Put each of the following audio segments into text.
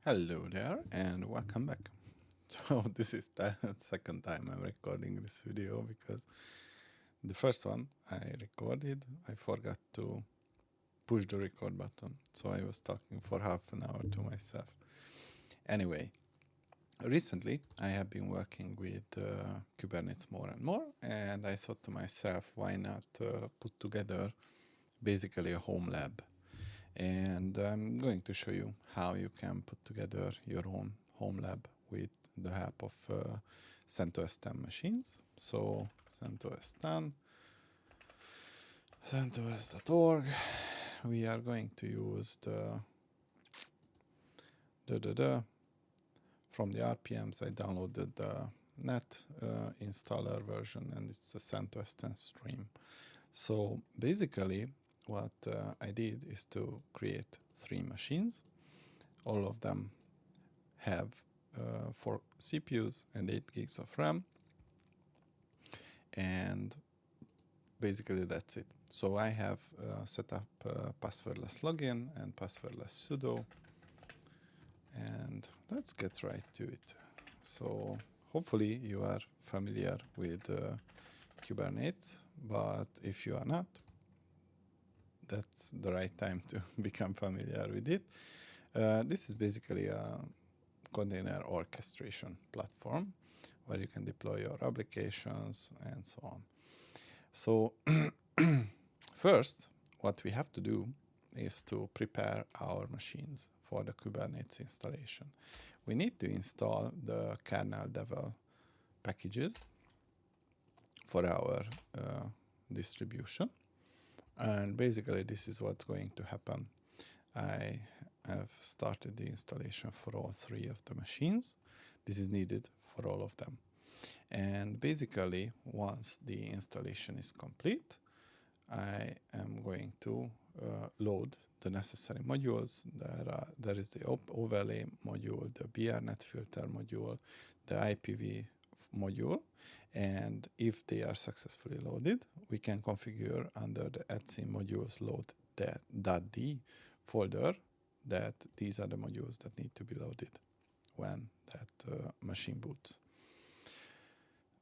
Hello there and welcome back. So this is the second time I'm recording this video because the first one I recorded, I forgot to push the record button. So I was talking for half an hour to myself. Anyway, recently I have been working with Kubernetes more and more, and I thought to myself, why not put together basically a home lab? And I'm going to show you how you can put together your own home lab with the help of CentOS 10 machines. So CentOS 10, centos.org. We are going to use from the RPMs. I downloaded the net installer version, and it's the CentOS 10 stream. So basically, what I did is to create 3 machines. All of them have 4 CPUs and 8 gigs of RAM, and basically that's it. So I have set up passwordless login and passwordless sudo, and let's get right to it. So hopefully you are familiar with Kubernetes, but if you are not, that's the right time to become familiar with it. This is basically a container orchestration platform where you can deploy your applications and so on. So first, what we have to do is to prepare our machines for the Kubernetes installation. We need to install the kernel devel packages for our distribution. And basically this is what's going to happen. I have started the installation for all 3 of the machines. This is needed for all of them. And basically, once the installation is complete, I am going to load the necessary modules. There is the overlay module, the BRNet filter module, the IPv module, and if they are successfully loaded, we can configure under the etc modules load.d folder that these are the modules that need to be loaded when that machine boots.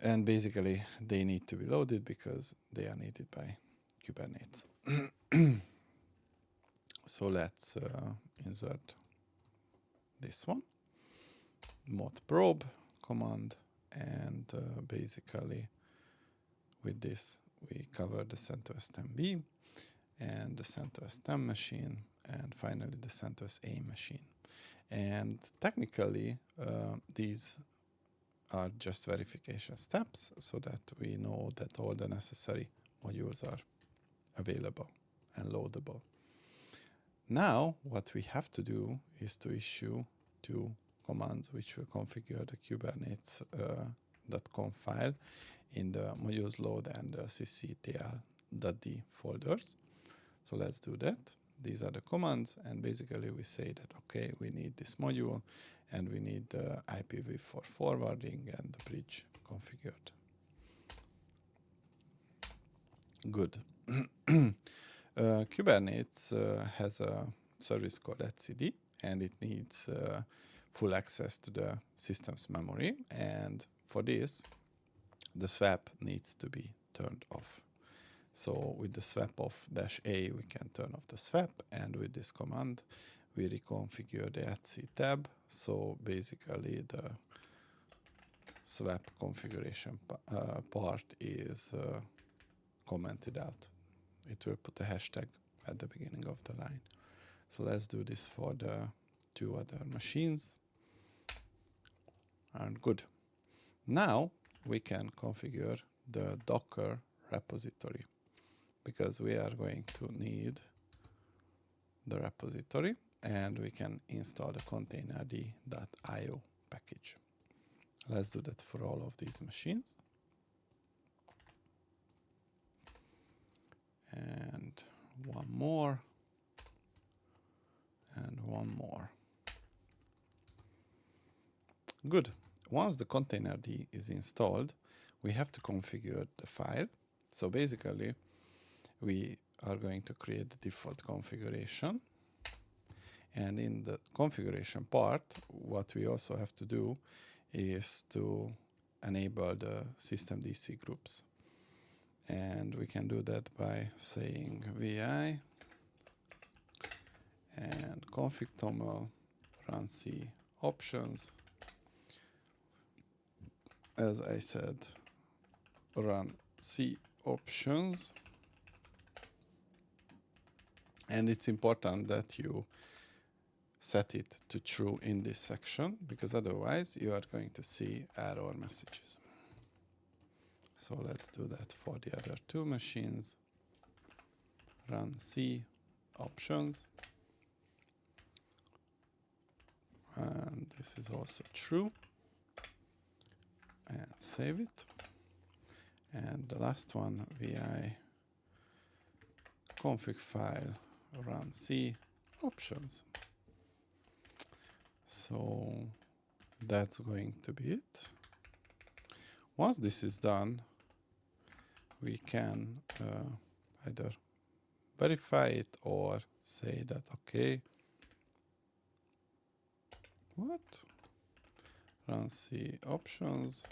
And basically, they need to be loaded because they are needed by Kubernetes. So let's insert this one, mod probe command, and basically with this we cover the CentOS 10b and the CentOS 10 machine, and finally the CentOS A machine. And technically, these are just verification steps so that we know that all the necessary modules are available and loadable. Now, what we have to do is to issue 2 commands which will configure the kubernetes.conf file in the modules load and the cctl.d folders. So let's do that. These are the commands, and basically we say that, okay, we need this module and we need the IPv for forwarding and the bridge configured. Good. Kubernetes has a service called etcd, and it needs full access to the system's memory, and for this the swap needs to be turned off. So with the swap off -a we can turn off the swap, and with this command we reconfigure the etc tab. So basically the swap configuration part is commented out. It will put a hashtag at the beginning of the line. So let's do this for the 2 other machines. And good. Now we can configure the Docker repository, because we are going to need the repository, and we can install the containerd.io package. Let's do that for all of these machines. And one more. And one more. Good. Once the containerd is installed, we have to configure the file. So basically, we are going to create the default configuration. And in the configuration part, what we also have to do is to enable the system DC groups. And we can do that by saying vi and config toml run C options. As I said, run C options. And it's important that you set it to true in this section, because otherwise you are going to see error messages. So let's do that for the other two machines. Run C options. And this is also true. And save it. And the last one, vi config file run C options. So that's going to be it. Once this is done, we can either verify it or say that, okay, what? Run C options.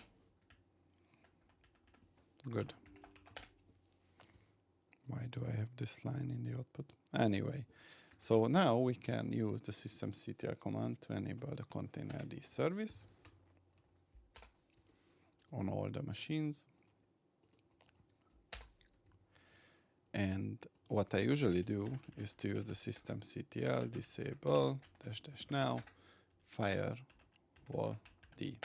Good. Why do I have this line in the output? Anyway, so now we can use the systemctl command to enable the containerd service on all the machines. And what I usually do is to use the systemctl disable --now firewall D.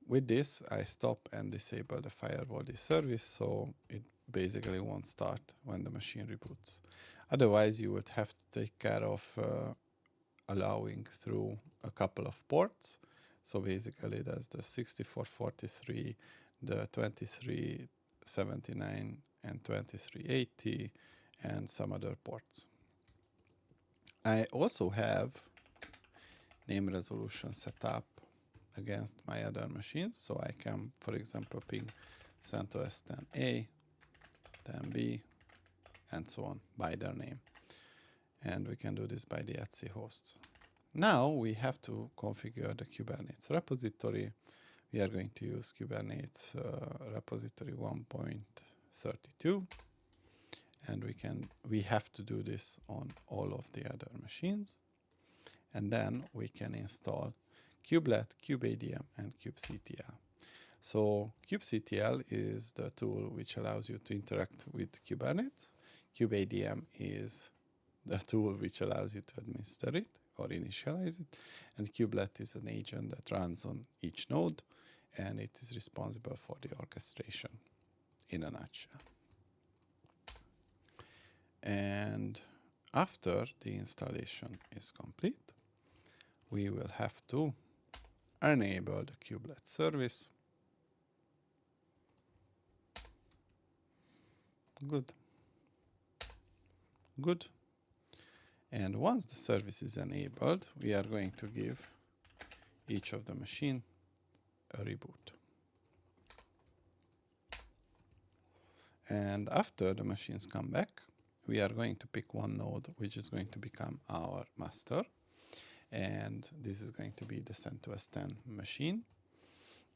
With this, I stop and disable the firewall D service, so it basically won't start when the machine reboots. Otherwise, you would have to take care of allowing through a couple of ports. So basically, that's the 6443, the 2379, and 2380, and some other ports. I also have name resolution set up against my other machines, so I can, for example, ping CentOS 10A, 10B, and so on by their name. And we can do this by the etc hosts. Now we have to configure the Kubernetes repository. We are going to use Kubernetes repository 1.32, and we have to do this on all of the other machines. And then we can install kubelet, kubeadm, and kubectl. So kubectl is the tool which allows you to interact with Kubernetes. Kubeadm is the tool which allows you to administer it or initialize it. And kubelet is an agent that runs on each node, and it is responsible for the orchestration in a nutshell. And after the installation is complete, we will have to enable the kubelet service. Good. Good. And once the service is enabled, we are going to give each of the machine a reboot. And after the machines come back, we are going to pick one node which is going to become our master. And this is going to be the CentOS 10 machine.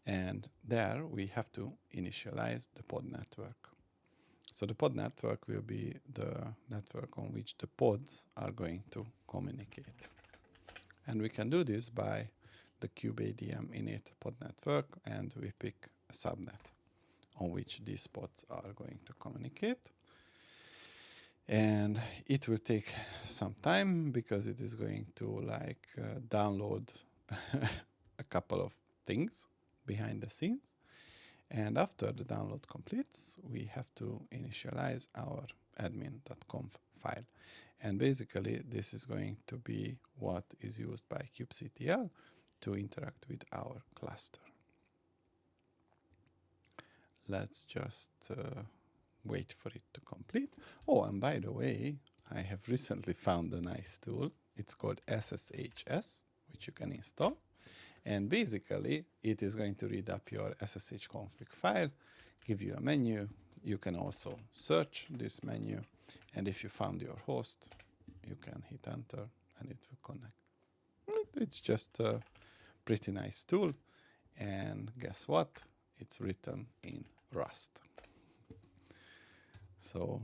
And there we have to initialize the pod network. So the pod network will be the network on which the pods are going to communicate. And we can do this by the kubeadm init pod network, and we pick a subnet on which these pods are going to communicate. And it will take some time because it is going to download a couple of things behind the scenes. And after the download completes, we have to initialize our admin.conf file. And basically, this is going to be what is used by kubectl to interact with our cluster. Let's just wait for it to complete. Oh, and by the way, I have recently found a nice tool. It's called SSHS, which you can install. And basically, it is going to read up your SSH config file, give you a menu. You can also search this menu. And if you found your host, you can hit enter and it will connect. It's just a pretty nice tool. And guess what? It's written in Rust. So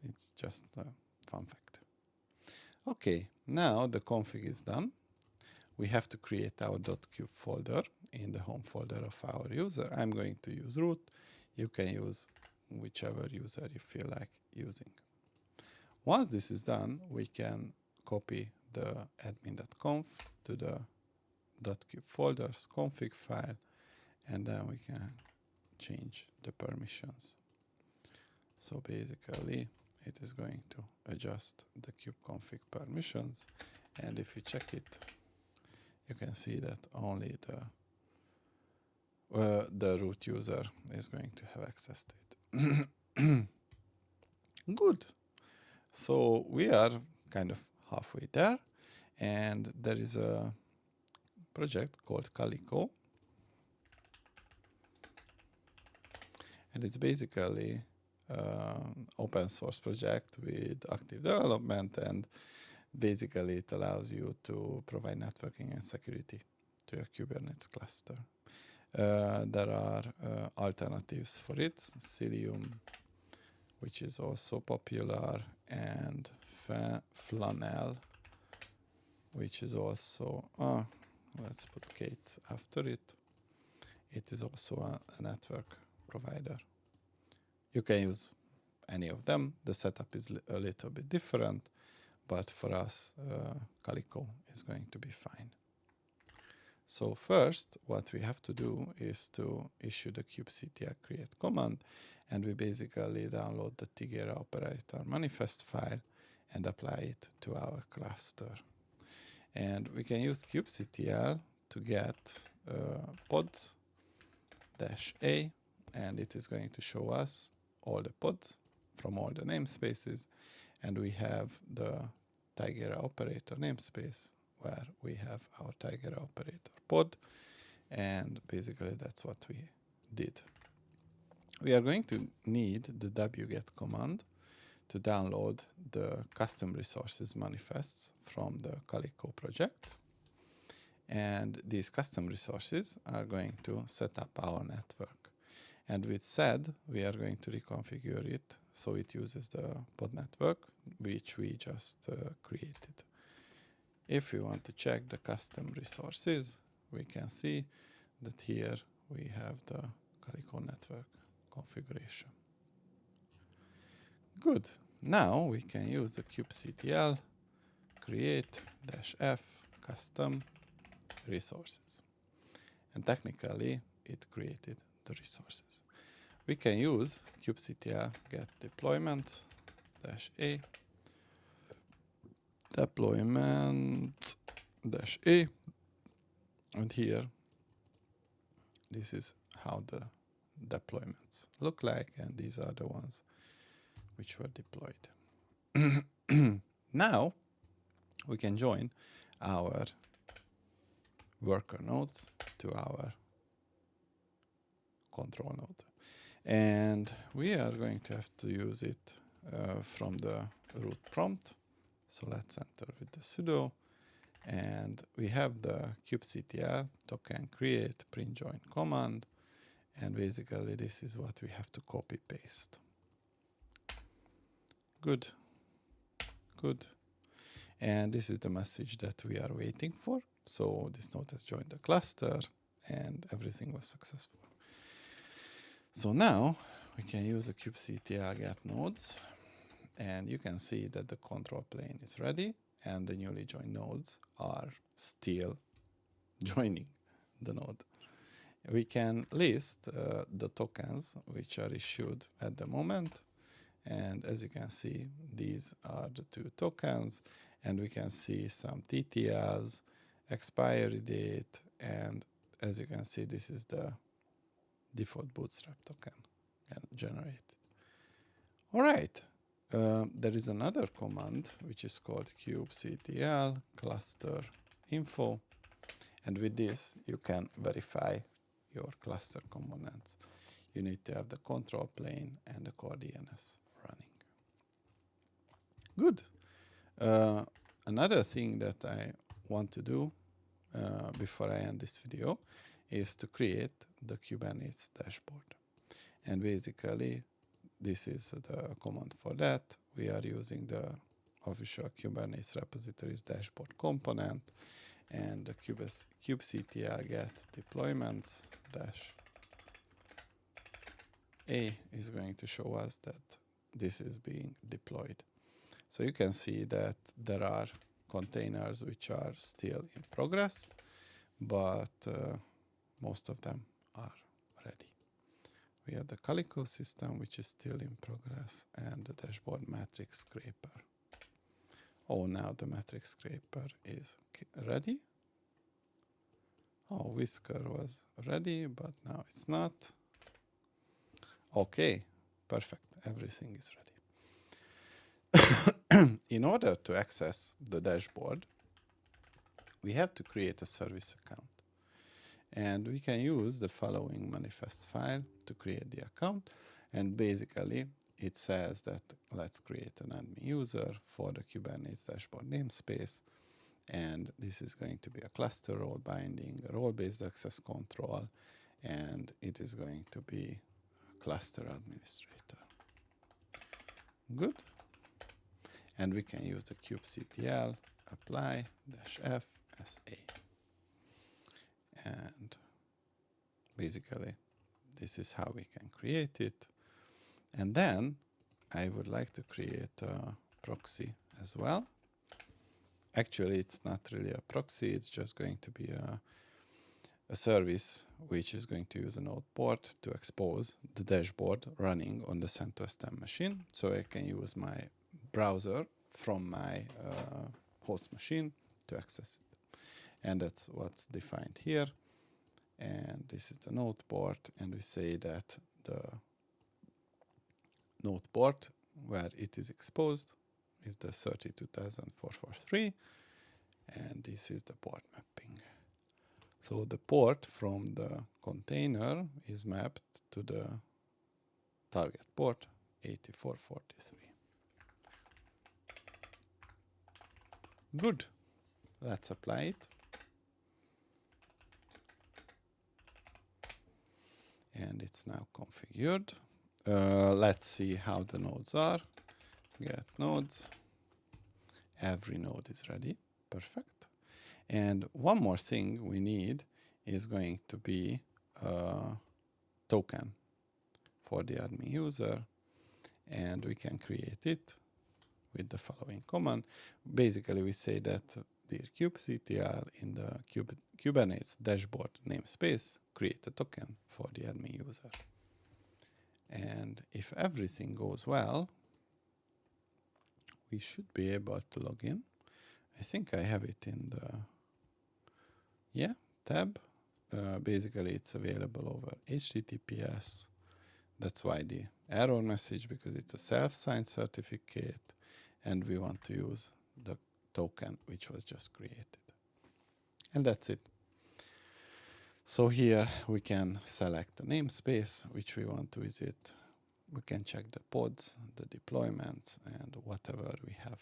it's just a fun fact. Okay, now the config is done. We have to create our .cube folder in the home folder of our user. I'm going to use root. You can use whichever user you feel like using. Once this is done, we can copy the admin.conf to the .cube folders config file, and then we can change the permissions. So basically, it is going to adjust the kubeconfig permissions, and if you check it, you can see that only the root user is going to have access to it. Good. So we are kind of halfway there, and there is a project called Calico, and it's basically open source project with active development, and basically it allows you to provide networking and security to your Kubernetes cluster. There are alternatives for it, Cilium, which is also popular, and Flannel, which is also, let's put Kate after it. It is also a network provider. You can use any of them. The setup is a little bit different, but for us, Calico is going to be fine. So first, what we have to do is to issue the kubectl create command, and we basically download the Tigera operator manifest file and apply it to our cluster. And we can use kubectl to get pods-a, and it is going to show us all the pods from all the namespaces, and we have the Tigera operator namespace where we have our Tigera operator pod, and basically that's what we did. We are going to need the wget command to download the custom resources manifests from the Calico project, and these custom resources are going to set up our network. And with sed, we are going to reconfigure it so it uses the pod network, which we just created. If we want to check the custom resources, we can see that here we have the Calico network configuration. Good. Now we can use the kubectl create-f custom resources. And technically, it created the resources. We can use kubectl get deployment-a deployment-a, and here this is how the deployments look like, and these are the ones which were deployed. Now we can join our worker nodes to our control node, and we are going to have to use it from the root prompt. So let's enter with the sudo, and we have the kubectl token create print join command, and basically this is what we have to copy paste. Good. Good. And this is the message that we are waiting for. So this node has joined the cluster and everything was successful. So now we can use the kubectl get nodes, and you can see that the control plane is ready and the newly joined nodes are still joining the node. We can list the tokens which are issued at the moment, and as you can see, these are the 2 tokens, and we can see some TTLs, expiry date, and as you can see, this is the default bootstrap token generated. All right. There is another command which is called kubectl cluster info, and with this you can verify your cluster components. You need to have the control plane and the core DNS running. Good. another thing that I want to do before I end this video is to create the Kubernetes dashboard. And basically, this is the command for that. We are using the official Kubernetes repositories dashboard component, and the kubectl get deployments dash a is going to show us that this is being deployed. So you can see that there are containers which are still in progress, but most of them are ready. We have the Calico system, which is still in progress, and the dashboard matrix scraper. Oh, now the matrix scraper is ready. Oh, Whisker was ready, but now it's not. Okay, perfect. Everything is ready. In order to access the dashboard, we have to create a service account. And we can use the following manifest file to create the account. And basically, it says that let's create an admin user for the Kubernetes dashboard namespace. And this is going to be a cluster role binding, a role-based access control, and it is going to be a cluster administrator. Good. And we can use the kubectl apply -f sa. And basically, this is how we can create it. And then I would like to create a proxy as well. Actually, it's not really a proxy. It's just going to be a service which is going to use a node port to expose the dashboard running on the centos 10 machine. So I can use my browser from my host machine to access it. And that's what's defined here. And this is the node port. And we say that the node port where it is exposed is the 32,443. And this is the port mapping. So the port from the container is mapped to the target port 8443. Good. Let's apply it. And it's now configured. Let's see how the nodes are. Get nodes. Every node is ready. Perfect. And one more thing we need is going to be a token for the admin user. And we can create it with the following command. Basically, we say that the kubectl in the Kubernetes dashboard namespace create a token for the admin user. And if everything goes well, we should be able to log in. I think I have it in the tab. Basically, it's available over HTTPS. That's why the error message, because it's a self-signed certificate, and we want to use the token which was just created. And that's it. So here we can select the namespace which we want to visit. We can check the pods, the deployments, and whatever we have.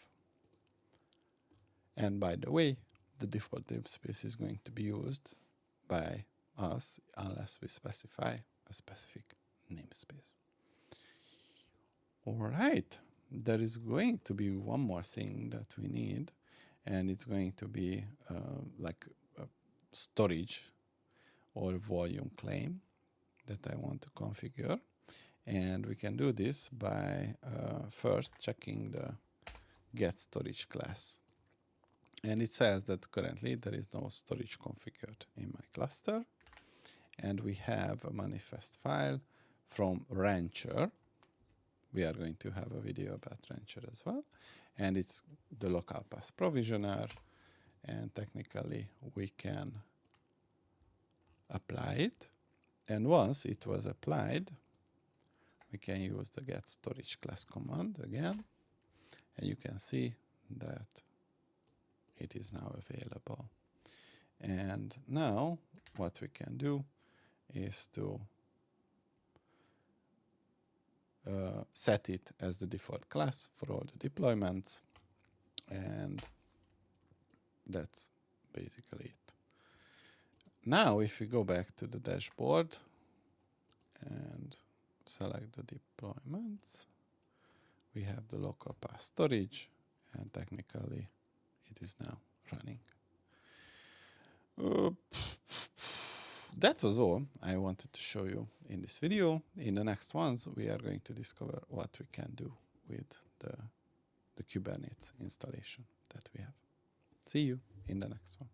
And by the way, the default namespace is going to be used by us unless we specify a specific namespace. All right, there is going to be one more thing that we need, and it's going to be like a storage or volume claim that I want to configure. And we can do this by first checking the get storage class. And it says that currently there is no storage configured in my cluster. And we have a manifest file from Rancher. We are going to have a video about Rancher as well. And it's the local path provisioner. And technically we can apply it. And once it was applied, we can use the get storage class command again. And you can see that it is now available. And now what we can do is to set it as the default class for all the deployments. And that's basically it. Now, if we go back to the dashboard and select the deployments, we have the local path storage, and technically it is now running. That was all I wanted to show you in this video. In the next ones, we are going to discover what we can do with the Kubernetes installation that we have. See you in the next one.